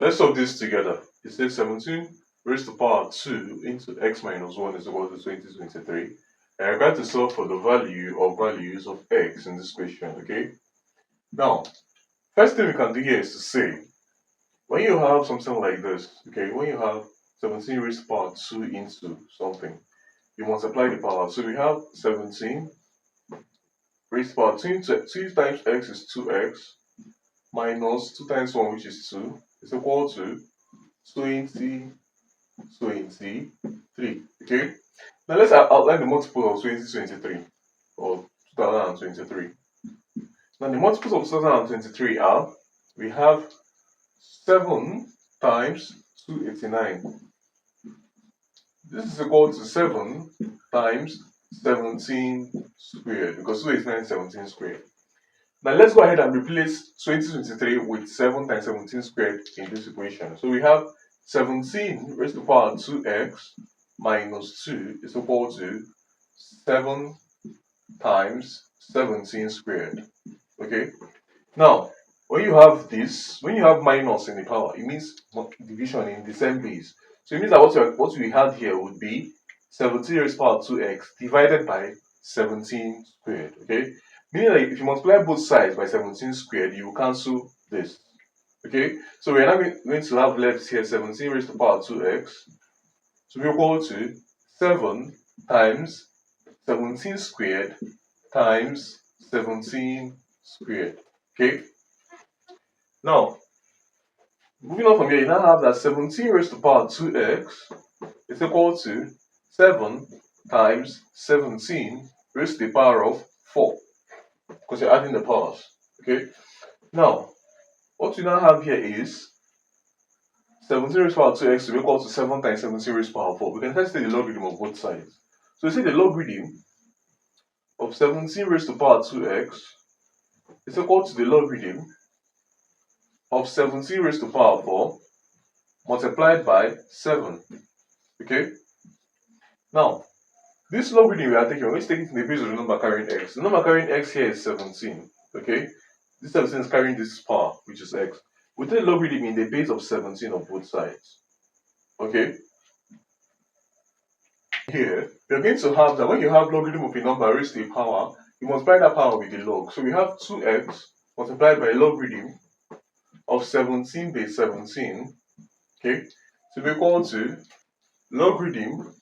Let's solve this together. It says 17 raised to the power 2 into x minus 1 is equal to 2023. And I'm going to solve for the value or values of x in this question, okay? Now, first thing we can do here is to say, when you have something like this, okay, when you have 17 raised to the power 2 into something, you multiply the power. So we have 17 raised to the power 2 into 2 times x is 2x minus 2 times 1, which is 2, is equal to 2023. Okay, now let's outline the multiple of 2023 or 2023. Now the multiples of 2023 are, we have 7 times 289. This is equal to 7 times 17 squared, because 289 is 17 squared. Now let's go ahead and replace 2023 with 7 times 17 squared in this equation. So we have 17 raised to the power 2x minus 2 is equal to 7 times 17 squared. Okay. Now, when you have this, when you have minus in the power, it means division in the same base. So it means that what we had here would be 17 raised to the power 2x divided by 17 squared. Okay. Meaning that if you multiply both sides by 17 squared, you will cancel this. Okay, so we're now going to have left here 17 raised to the power 2x to be equal to 7 times 17 squared times 17 squared. Okay, now moving on from here, you now have that 17 raised to the power 2x is equal to 7 times 17 raised to the power of 4, because you're adding the powers. Okay, now what we now have here is 17 raised to the power 2x to be equal to 7 times 17 raised to the power 4. We can first take the logarithm of both sides. So we say the logarithm of 17 raised to the power 2x is equal to the logarithm of 17 raised to the power 4 multiplied by 7. Okay? Now, this logarithm we are taking, we're going to take it in the base of the number carrying x. The number carrying x here is 17. Okay? This 17 is carrying this power, which is x. We take logarithm in the base of 17 on both sides. Okay? Here, we're going to have that when you have logarithm of a number raised to a power, you multiply that power with the log. So we have 2x multiplied by logarithm of 17 base 17. Okay? To be equal to logarithm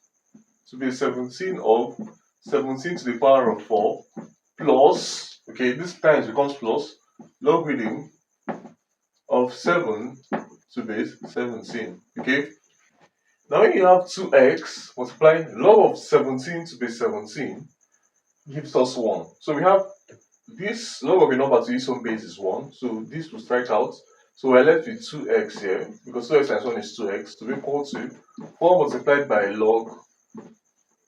to be 17 of 17 to the power of 4 plus, okay, this times becomes plus, logarithm of 7 to base 17. Okay, now when you have 2x multiplying log of 17 to base 17 gives us 1. So we have this log of a number to its own base is 1, so this will strike out. So we're left with 2x here, because 2x times 1 is 2x, to be equal to 4 multiplied by log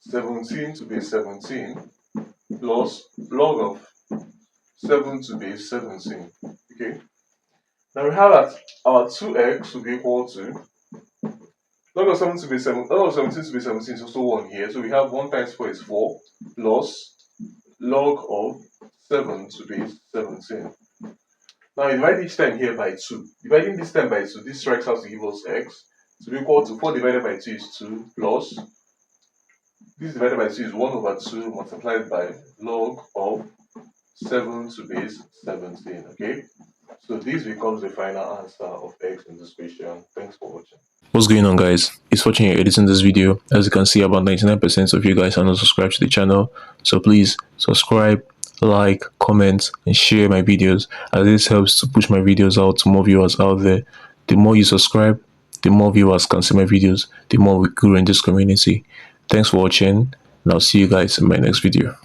17 to base 17 plus log of 7 to base 17. Okay, now we have that our 2x will be equal to log of 7 to base 7, log of 17 to base 17 is also 1 here, so we have 1 times 4 is 4 plus log of 7 to base 17. Now you divide each time here by 2. Dividing this time by 2, this strikes out to give us x to be equal to 4 divided by 2 is 2 plus this divided by 2 is 1 over 2 multiplied by log of 7 to base 17. Okay, so this becomes the final answer of x in this question. Thanks for watching. What's going on, guys? It's Fortune here editing this video. As you can see, about 99% of you guys are not subscribed to the channel, so please subscribe, like, comment and share my videos, as this helps to push my videos out to more viewers out there. The more you subscribe, the more viewers can see my videos, the more we grow in this community. Thanks for watching, and I'll see you guys in my next video.